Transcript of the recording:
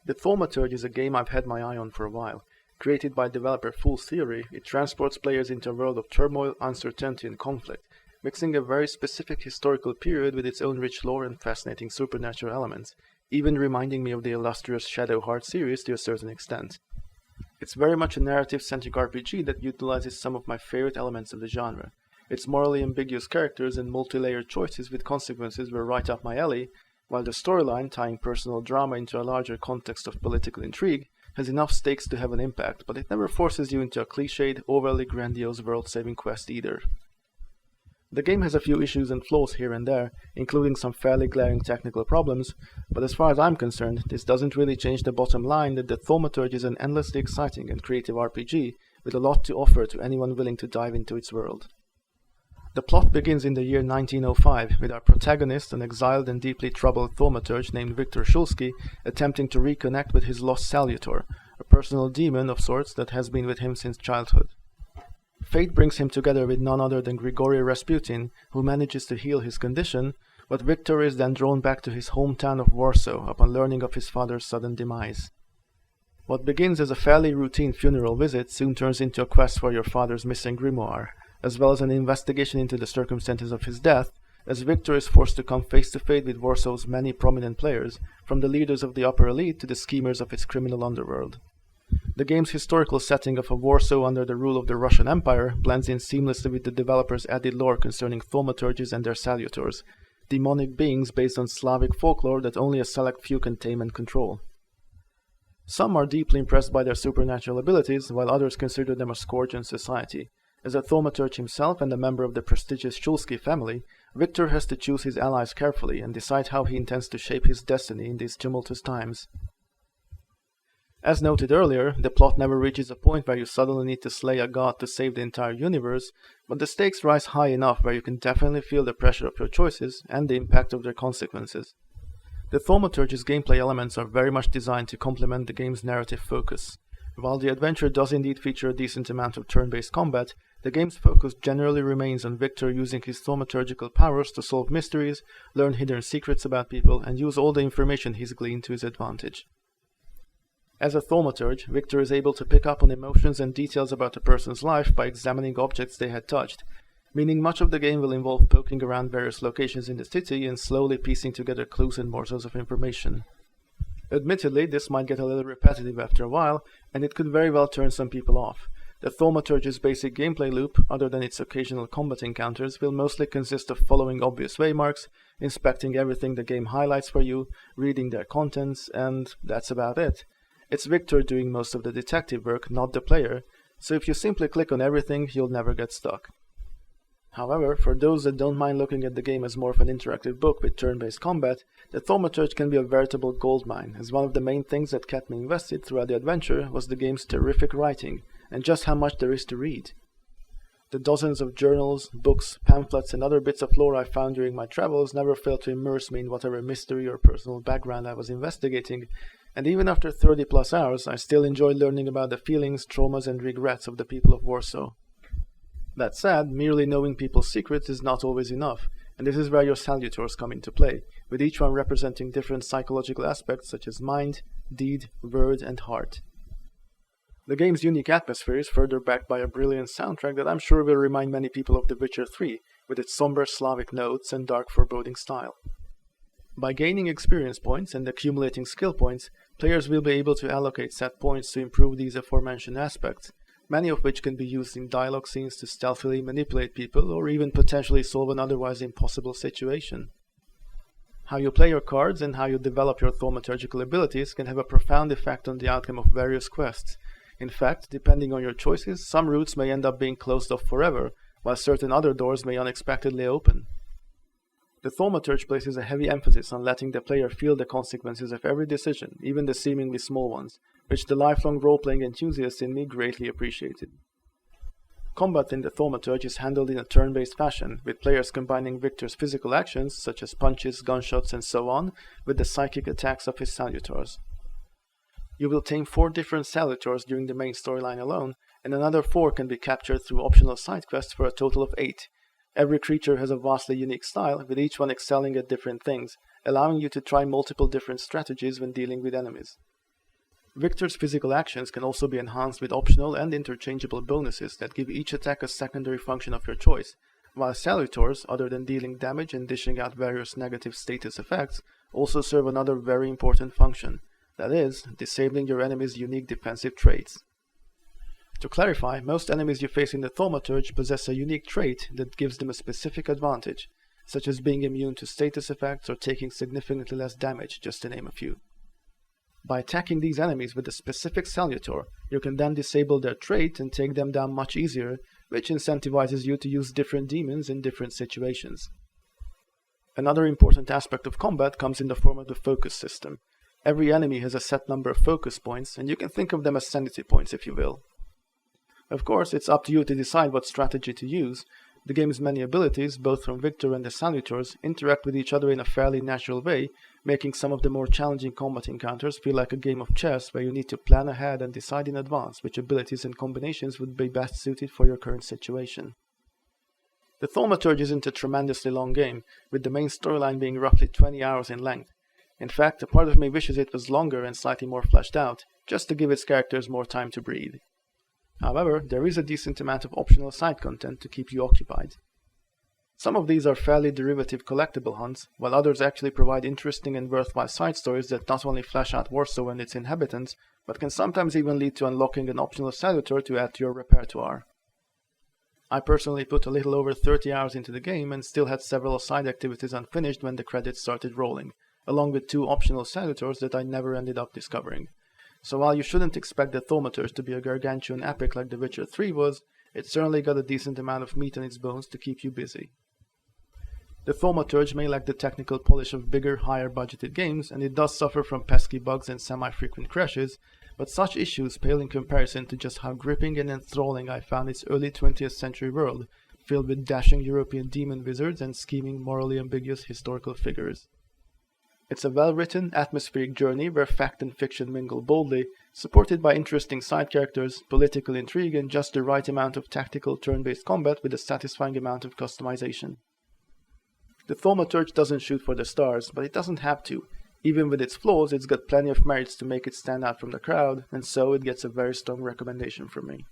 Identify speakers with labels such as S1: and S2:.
S1: The Thaumaturge is a game I've had my eye on for a while. Created by developer Fool's Theory, it transports players into a world of turmoil, uncertainty and conflict, mixing a very specific historical period with its own rich lore and fascinating supernatural elements, even reminding me of the illustrious Shadow Heart series to a certain extent. It's very much a narrative-centric RPG that utilizes some of my favorite elements of the genre. Its morally ambiguous characters and multi-layered choices with consequences were right up my alley, while the storyline, tying personal drama into a larger context of political intrigue, has enough stakes to have an impact, but it never forces you into a clichéd, overly grandiose world-saving quest either. The game has a few issues and flaws here and there, including some fairly glaring technical problems, but as far as I'm concerned, this doesn't really change the bottom line that the Thaumaturge is an endlessly exciting and creative RPG with a lot to offer to anyone willing to dive into its world. The plot begins in the year 1905, with our protagonist, an exiled and deeply troubled thaumaturge named Viktor Shulsky, attempting to reconnect with his lost salutor, a personal demon of sorts that has been with him since childhood. Fate brings him together with none other than Grigory Rasputin, who manages to heal his condition, but Viktor is then drawn back to his hometown of Warsaw upon learning of his father's sudden demise. What begins as a fairly routine funeral visit soon turns into a quest for your father's missing grimoire, as well as an investigation into the circumstances of his death, as Viktor is forced to come face to face with Warsaw's many prominent players, from the leaders of the upper elite to the schemers of its criminal underworld. The game's historical setting of a Warsaw under the rule of the Russian Empire blends in seamlessly with the developer's added lore concerning thaumaturges and their salutors, demonic beings based on Slavic folklore that only a select few can tame and control. Some are deeply impressed by their supernatural abilities, while others consider them a scourge on society. As a thaumaturge himself and a member of the prestigious Shulsky family, Viktor has to choose his allies carefully and decide how he intends to shape his destiny in these tumultuous times. As noted earlier, the plot never reaches a point where you suddenly need to slay a god to save the entire universe, but the stakes rise high enough where you can definitely feel the pressure of your choices and the impact of their consequences. The Thaumaturge's gameplay elements are very much designed to complement the game's narrative focus. While the adventure does indeed feature a decent amount of turn-based combat, the game's focus generally remains on Viktor using his thaumaturgical powers to solve mysteries, learn hidden secrets about people, and use all the information he's gleaned to his advantage. As a thaumaturge, Viktor is able to pick up on emotions and details about a person's life by examining objects they had touched, meaning much of the game will involve poking around various locations in the city and slowly piecing together clues and morsels of information. Admittedly, this might get a little repetitive after a while, and it could very well turn some people off. The Thaumaturge's basic gameplay loop, other than its occasional combat encounters, will mostly consist of following obvious waymarks, inspecting everything the game highlights for you, reading their contents, and that's about it. It's Viktor doing most of the detective work, not the player, so if you simply click on everything, you'll never get stuck. However, for those that don't mind looking at the game as more of an interactive book with turn-based combat, the Thaumaturge can be a veritable goldmine, as one of the main things that kept me invested throughout the adventure was the game's terrific writing, and just how much there is to read. The dozens of journals, books, pamphlets, and other bits of lore I found during my travels never failed to immerse me in whatever mystery or personal background I was investigating, and even after 30+ hours, I still enjoyed learning about the feelings, traumas, and regrets of the people of Warsaw. That said, merely knowing people's secrets is not always enough, and this is where your salutors come into play, with each one representing different psychological aspects such as mind, deed, word, and heart. The game's unique atmosphere is further backed by a brilliant soundtrack that I'm sure will remind many people of The Witcher 3, with its somber Slavic notes and dark foreboding style. By gaining experience points and accumulating skill points, players will be able to allocate set points to improve these aforementioned aspects, many of which can be used in dialogue scenes to stealthily manipulate people or even potentially solve an otherwise impossible situation. How you play your cards and how you develop your thaumaturgical abilities can have a profound effect on the outcome of various quests. In fact, depending on your choices, some routes may end up being closed off forever, while certain other doors may unexpectedly open. The Thaumaturge places a heavy emphasis on letting the player feel the consequences of every decision, even the seemingly small ones, which the lifelong role-playing enthusiast in me greatly appreciated. Combat in the Thaumaturge is handled in a turn-based fashion, with players combining Viktor's physical actions, such as punches, gunshots, and so on, with the psychic attacks of his salutors. You will tame 4 different salutors during the main storyline alone, and another 4 can be captured through optional side quests for a total of 8. Every creature has a vastly unique style, with each one excelling at different things, allowing you to try multiple different strategies when dealing with enemies. Victor's physical actions can also be enhanced with optional and interchangeable bonuses that give each attack a secondary function of your choice, while Salutors, other than dealing damage and dishing out various negative status effects, also serve another very important function, that is, disabling your enemy's unique defensive traits. To clarify, most enemies you face in the Thaumaturge possess a unique trait that gives them a specific advantage, such as being immune to status effects or taking significantly less damage, just to name a few. By attacking these enemies with a specific Salutor, you can then disable their trait and take them down much easier, which incentivizes you to use different demons in different situations. Another important aspect of combat comes in the form of the focus system. Every enemy has a set number of focus points, and you can think of them as sanity points if you will. Of course, it's up to you to decide what strategy to use. The game's many abilities, both from Victor and the Salutors, interact with each other in a fairly natural way, making some of the more challenging combat encounters feel like a game of chess where you need to plan ahead and decide in advance which abilities and combinations would be best suited for your current situation. The Thaumaturge isn't a tremendously long game, with the main storyline being roughly 20 hours in length. In fact, a part of me wishes it was longer and slightly more fleshed out, just to give its characters more time to breathe. However, there is a decent amount of optional side content to keep you occupied. Some of these are fairly derivative collectible hunts, while others actually provide interesting and worthwhile side stories that not only flesh out Warsaw and its inhabitants, but can sometimes even lead to unlocking an optional Salutor to add to your repertoire. I personally put a little over 30 hours into the game and still had several side activities unfinished when the credits started rolling, along with 2 optional Salutors that I never ended up discovering. So while you shouldn't expect the Thaumaturge to be a gargantuan epic like The Witcher 3 was, it certainly got a decent amount of meat on its bones to keep you busy. The Thaumaturge may lack the technical polish of bigger, higher budgeted games, and it does suffer from pesky bugs and semi-frequent crashes, but such issues pale in comparison to just how gripping and enthralling I found its early 20th century world, filled with dashing European demon wizards and scheming, morally ambiguous historical figures. It's a well-written, atmospheric journey where fact and fiction mingle boldly, supported by interesting side characters, political intrigue, and just the right amount of tactical turn-based combat with a satisfying amount of customization. The Thaumaturge doesn't shoot for the stars, but it doesn't have to. Even with its flaws, it's got plenty of merits to make it stand out from the crowd, and so it gets a very strong recommendation from me.